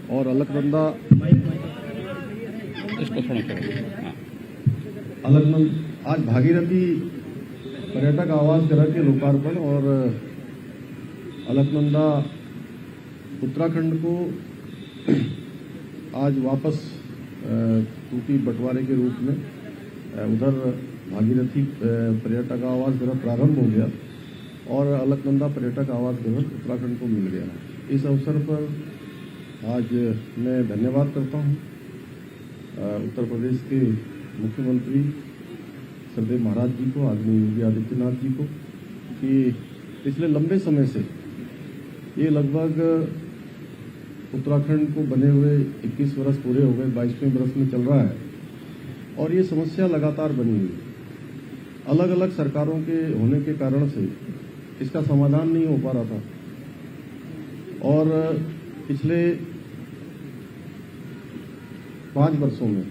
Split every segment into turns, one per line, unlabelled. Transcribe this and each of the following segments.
और अलकनंदा
इसको थोड़ा
अलकनंदा आज भागीरथी पर्यटक आवास गृह के लोकार्पण और अलकनंदा उत्तराखंड को आज वापस टूटी बंटवारे के रूप में उधर भागीरथी पर्यटक आवास गृह प्रारंभ हो गया और अलकनंदा पर्यटक आवास गृह उत्तराखंड को मिल गया। इस अवसर पर आज मैं धन्यवाद करता हूं उत्तर प्रदेश के मुख्यमंत्री श्रद्धेय महाराज जी को, आदरणीय योगी आदित्यनाथ जी को, कि पिछले लंबे समय से ये लगभग उत्तराखंड को बने हुए 21 वर्ष पूरे हो गए, 22वें वर्ष में चल रहा है और ये समस्या लगातार बनी हुई है। अलग अलग सरकारों के होने के कारण से इसका समाधान नहीं हो पा रहा था और पिछले 5 वर्षों में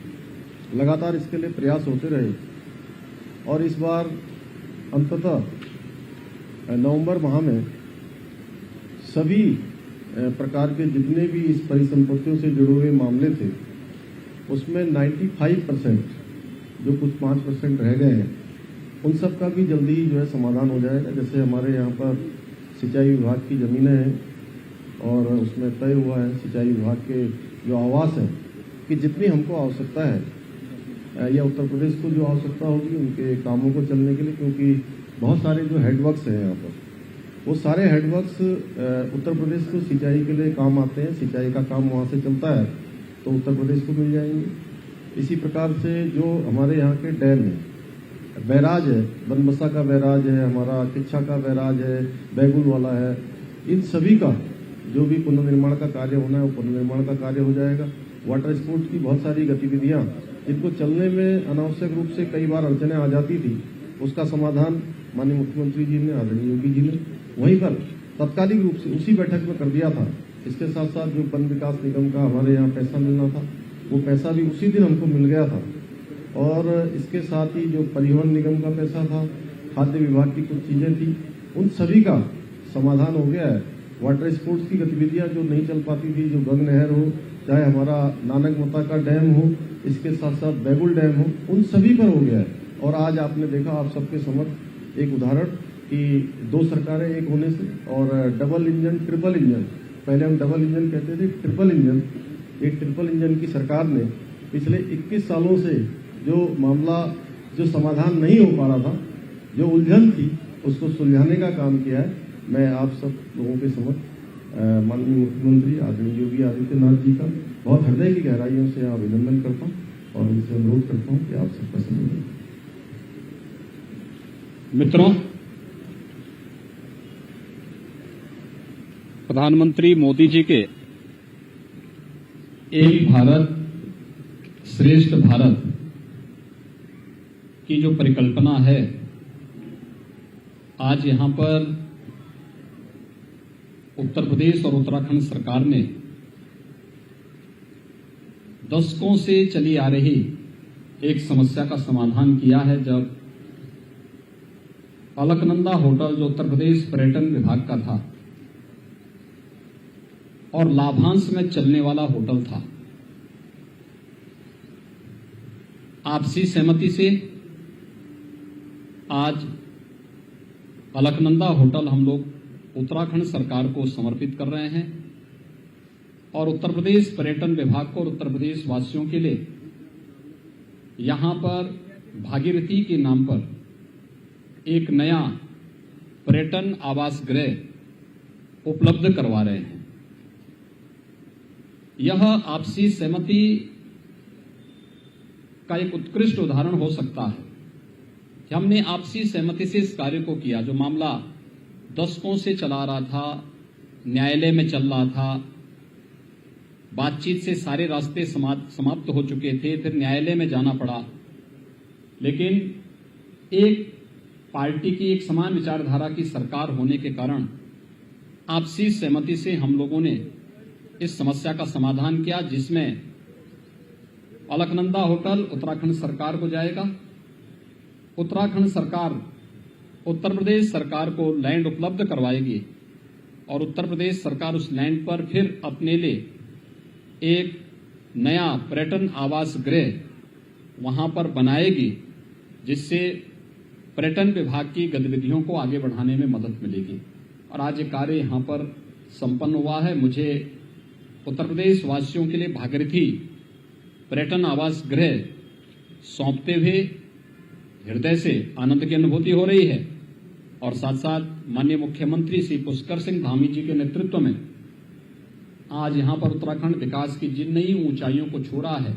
लगातार इसके लिए प्रयास होते रहे और इस बार अंततः नवंबर माह में सभी प्रकार के जितने भी इस परिसंपत्तियों से जुड़े हुए मामले थे उसमें 95% जो कुछ 5% रह गए हैं उन सब का भी जल्दी ही जो है समाधान हो जाएगा। जैसे हमारे यहाँ पर सिंचाई विभाग की जमीनें हैं और उसमें तय हुआ है सिंचाई विभाग के जो आवास है कि जितनी हमको आवश्यकता है या उत्तर प्रदेश को जो आवश्यकता होगी उनके कामों को चलने के लिए, क्योंकि बहुत सारे जो हेडवर्क्स हैं यहाँ पर वो सारे हेडवर्क्स उत्तर प्रदेश को सिंचाई के लिए काम आते हैं। सिंचाई का काम वहाँ से चलता है तो उत्तर प्रदेश को मिल जाएंगे। इसी प्रकार से जो हमारे यहाँ के डैम है, बैराज है, बनबसा का बैराज है, हमारा किच्छा का बैराज है, बैगुल वाला है, इन सभी का जो भी पुनर्निर्माण का कार्य होना है वो पुनर्निर्माण का कार्य हो जाएगा। वाटर स्पोर्ट्स की बहुत सारी गतिविधियां जिनको चलने में अनावश्यक रूप से कई बार अड़चनें आ जाती थी उसका समाधान माननीय मुख्यमंत्री जी ने, आदरणीय योगी जी ने वहीं पर तत्कालिक रूप से उसी बैठक में कर दिया था। इसके साथ साथ जो वन विकास निगम का हमारे यहाँ पैसा मिलना था वो पैसा भी उसी दिन हमको मिल गया था और इसके साथ ही जो परिवहन निगम का पैसा था, खाद्य विभाग की कुछ चीजें थी, उन सभी का समाधान हो गया है। वाटर स्पोर्ट्स की गतिविधियां जो नहीं चल पाती थी, जो गंग नहर हो, चाहे हमारा नानक मता का डैम हो, इसके साथ साथ बैगुल डैम हो, उन सभी पर हो गया है। और आज आपने देखा आप सबके समक्ष एक उदाहरण कि 2 सरकारें एक होने से और डबल इंजन, ट्रिपल इंजन, पहले हम डबल इंजन कहते थे, ट्रिपल इंजन, एक ट्रिपल इंजन की सरकार ने पिछले 21 सालों से जो मामला जो समाधान नहीं हो पा रहा था, जो उलझन थी, उसको सुलझाने का काम किया है। मैं आप सब लोगों के समक्ष माननीय मुख्यमंत्री आदरणीय योगी आदित्यनाथ जी का बहुत हृदय की गहराइयों से अभिनंदन करता हूँ और उनसे अनुरोध करता हूँ कि आप सबका समर्थन।
मित्रों, प्रधानमंत्री मोदी जी के एक भारत श्रेष्ठ भारत की जो परिकल्पना है, आज यहां पर उत्तर प्रदेश और उत्तराखंड सरकार ने दशकों से चली आ रही एक समस्या का समाधान किया है। जब अलकनंदा होटल जो उत्तर प्रदेश पर्यटन विभाग का था और लाभांश में चलने वाला होटल था, आपसी सहमति से आज अलकनंदा होटल हम लोग उत्तराखंड सरकार को समर्पित कर रहे हैं और उत्तर प्रदेश पर्यटन विभाग को और उत्तर प्रदेश वासियों के लिए यहां पर भागीरथी के नाम पर एक नया पर्यटन आवास गृह उपलब्ध करवा रहे हैं। यह आपसी सहमति का एक उत्कृष्ट उदाहरण हो सकता है कि हमने आपसी सहमति से इस कार्य को किया। जो मामला दशकों से चला रहा था, न्यायालय में चल रहा था, बातचीत से सारे रास्ते समाप्त हो चुके थे, फिर न्यायालय में जाना पड़ा, लेकिन एक पार्टी की एक समान विचारधारा की सरकार होने के कारण आपसी सहमति से हम लोगों ने इस समस्या का समाधान किया, जिसमें अलकनंदा होटल उत्तराखंड सरकार को जाएगा। उत्तराखंड सरकार उत्तर प्रदेश सरकार को लैंड उपलब्ध करवाएगी और उत्तर प्रदेश सरकार उस लैंड पर फिर अपने लिए एक नया पर्यटन आवास गृह वहां पर बनाएगी, जिससे पर्यटन विभाग की गतिविधियों को आगे बढ़ाने में मदद मिलेगी। और आज ये कार्य यहां पर संपन्न हुआ है। मुझे उत्तर प्रदेश वासियों के लिए भागीरथी पर्यटन आवास गृह सौंपते हुए हृदय से आनंद की अनुभूति हो रही है। और साथ साथ माननीय मुख्यमंत्री श्री पुष्कर सिंह धामी जी के नेतृत्व में आज यहां पर उत्तराखंड विकास की जिन नई ऊंचाइयों को छू रहा है,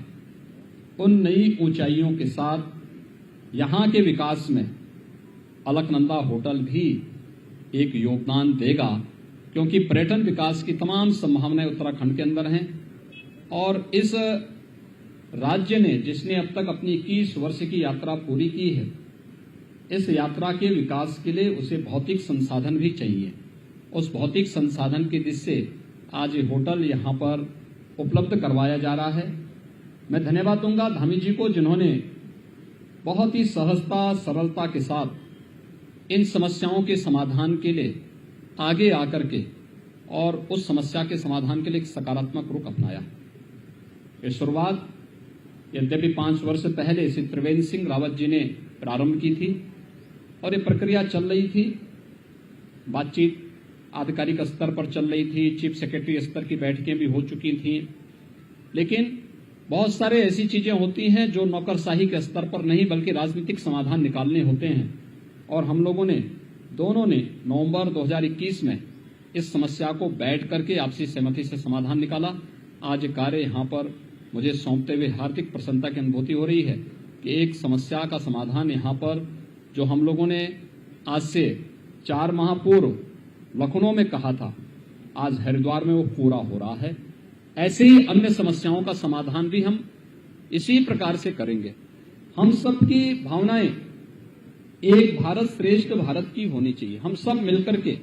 उन नई ऊंचाइयों के साथ यहां के विकास में अलकनंदा होटल भी एक योगदान देगा, क्योंकि पर्यटन विकास की तमाम संभावनाएं उत्तराखंड के अंदर हैं। और इस राज्य ने, जिसने अब तक अपनी 21 वर्ष की यात्रा पूरी की है, इस यात्रा के विकास के लिए उसे भौतिक संसाधन भी चाहिए। उस भौतिक संसाधन की दिशा से आज ये होटल यहां पर उपलब्ध करवाया जा रहा है। मैं धन्यवाद दूंगा धामी जी को, जिन्होंने बहुत ही सहजता सरलता के साथ इन समस्याओं के समाधान के लिए आगे आकर के और उस समस्या के समाधान के लिए एक सकारात्मक रुख अपनाया। ये शुरुआत यद्यपि 5 वर्ष पहले श्री त्रिवेंद्र सिंह रावत जी ने प्रारंभ की थी और ये प्रक्रिया चल रही थी, बातचीत आधिकारिक स्तर पर चल रही थी, चीफ सेक्रेटरी स्तर की बैठकें भी हो चुकी थी, लेकिन बहुत सारे ऐसी चीजें होती हैं जो नौकरशाही के स्तर पर नहीं बल्कि राजनीतिक समाधान निकालने होते हैं। और हम लोगों ने दोनों ने नवंबर 2021 में इस समस्या को बैठ करके आपसी सहमति से समाधान निकाला। आज कार्य यहां पर मुझे सौंपते हुए हार्दिक प्रसन्नता की अनुभूति हो रही है कि एक समस्या का समाधान यहां पर जो हम लोगों ने आज से 4 माह पूर्व लखनऊ में कहा था, आज हरिद्वार में वो पूरा हो रहा है। ऐसे ही अन्य समस्याओं का समाधान भी हम इसी प्रकार से करेंगे। हम सबकी भावनाएं एक भारत श्रेष्ठ भारत की होनी चाहिए। हम सब मिलकर के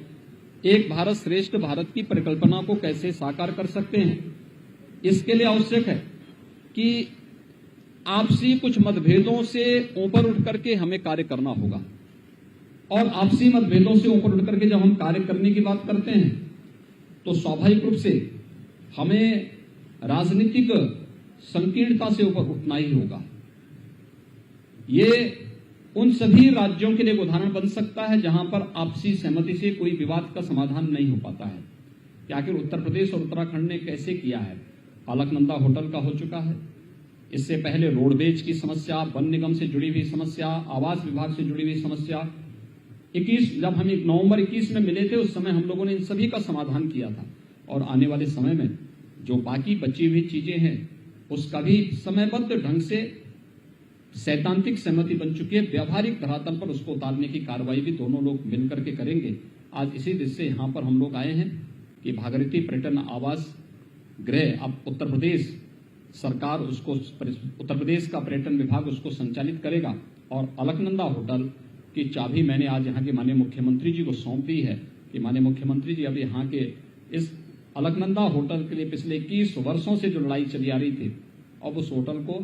एक भारत श्रेष्ठ भारत की परिकल्पना को कैसे साकार कर सकते हैं, इसके लिए आवश्यक है कि आपसी कुछ मतभेदों से ऊपर उठ करके हमें कार्य करना होगा। और आपसी मतभेदों से ऊपर उठ करके जब हम कार्य करने की बात करते हैं तो स्वाभाविक रूप से हमें राजनीतिक संकीर्णता से ऊपर उठना ही होगा। ये उन सभी राज्यों के लिए उदाहरण बन सकता है जहां पर आपसी सहमति से कोई विवाद का समाधान नहीं हो पाता है कि आखिर उत्तर प्रदेश और उत्तराखंड ने कैसे किया है। अलकनंदा होटल का हो चुका है, इससे पहले रोडवेज की समस्या, वन निगम से जुड़ी हुई समस्या, आवास विभाग से जुड़ी हुई समस्या। 21 जब हम नवंबर 21 में मिले थे, उस समय हम लोगों ने इन सभी का समाधान किया था। और आने वाले समय में जो बाकी बची हुई चीजें हैं उसका भी समयबद्ध ढंग से सैद्धांतिक सहमति बन चुकी है। व्यावहारिक धरातल पर उसको उतारने की कार्रवाई भी दोनों लोग मिलकर के करेंगे। आज इसी दिशा से यहाँ पर हम लोग आए हैं कि भागीरथी पर्यटन आवास गृह अब उत्तर प्रदेश सरकार उसको, उत्तर प्रदेश का पर्यटन विभाग उसको संचालित करेगा। और अलकनंदा होटल की चाबी मैंने आज यहाँ के माननीय मुख्यमंत्री जी को सौंप दी है कि माननीय मुख्यमंत्री जी अब यहाँ के इस अलकनंदा होटल के लिए पिछले 21 वर्षों से जो लड़ाई चली आ रही थी, अब उस होटल को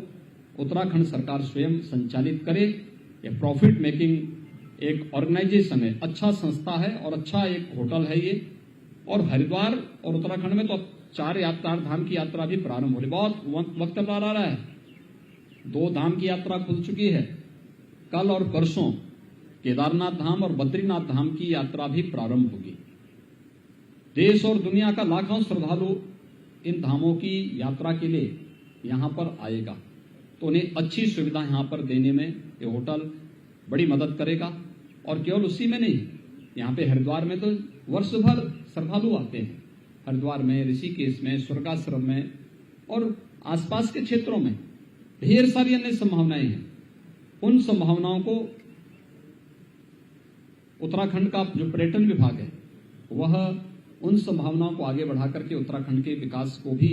उत्तराखंड सरकार स्वयं संचालित करे। ये प्रॉफिट मेकिंग एक ऑर्गेनाइजेशन है, अच्छा संस्था है और अच्छा एक होटल है ये। और हरिद्वार और उत्तराखंड में तो 4 धाम की यात्रा भी प्रारंभ हो रही, बहुत वक्त आ रहा है। 2 धाम की यात्रा खुल चुकी है, कल और परसों केदारनाथ धाम और बद्रीनाथ धाम की यात्रा भी प्रारंभ होगी। देश और दुनिया का लाखों श्रद्धालु इन धामों की यात्रा के लिए यहाँ पर आएगा, तो उन्हें अच्छी सुविधा यहाँ पर देने में ये होटल बड़ी मदद करेगा। और केवल उसी में नहीं, यहाँ पे हरिद्वार में तो वर्ष भर श्रद्धालु आते हैं। हरिद्वार में, ऋषिकेश में, स्वर्गाश्रम में और आसपास के क्षेत्रों में ढेर सारी अन्य संभावनाएं हैं। उन संभावनाओं को उत्तराखंड का जो पर्यटन विभाग है वह उन संभावनाओं को आगे बढ़ा करके उत्तराखंड के विकास को भी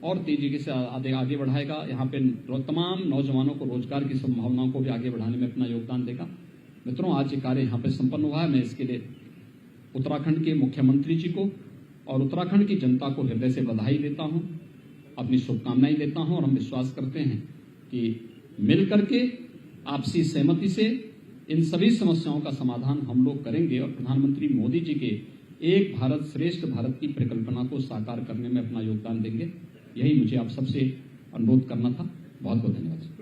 और तेजी से आगे बढ़ाएगा। यहाँ पे तमाम नौजवानों को रोजगार की संभावनाओं को भी आगे बढ़ाने में अपना योगदान देगा। मित्रों, आज ये कार्य यहाँ पे संपन्न हुआ है। मैं इसके लिए उत्तराखंड के मुख्यमंत्री जी को और उत्तराखंड की जनता को हृदय से बधाई देता हूँ, अपनी शुभकामनाएं देता हूँ। और हम विश्वास करते हैं कि मिल करके आपसी सहमति से इन सभी समस्याओं का समाधान हम लोग करेंगे और प्रधानमंत्री मोदी जी के एक भारत श्रेष्ठ भारत की परिकल्पना को साकार करने में अपना योगदान देंगे। यही मुझे आप सबसे अनुरोध करना था। बहुत बहुत धन्यवाद।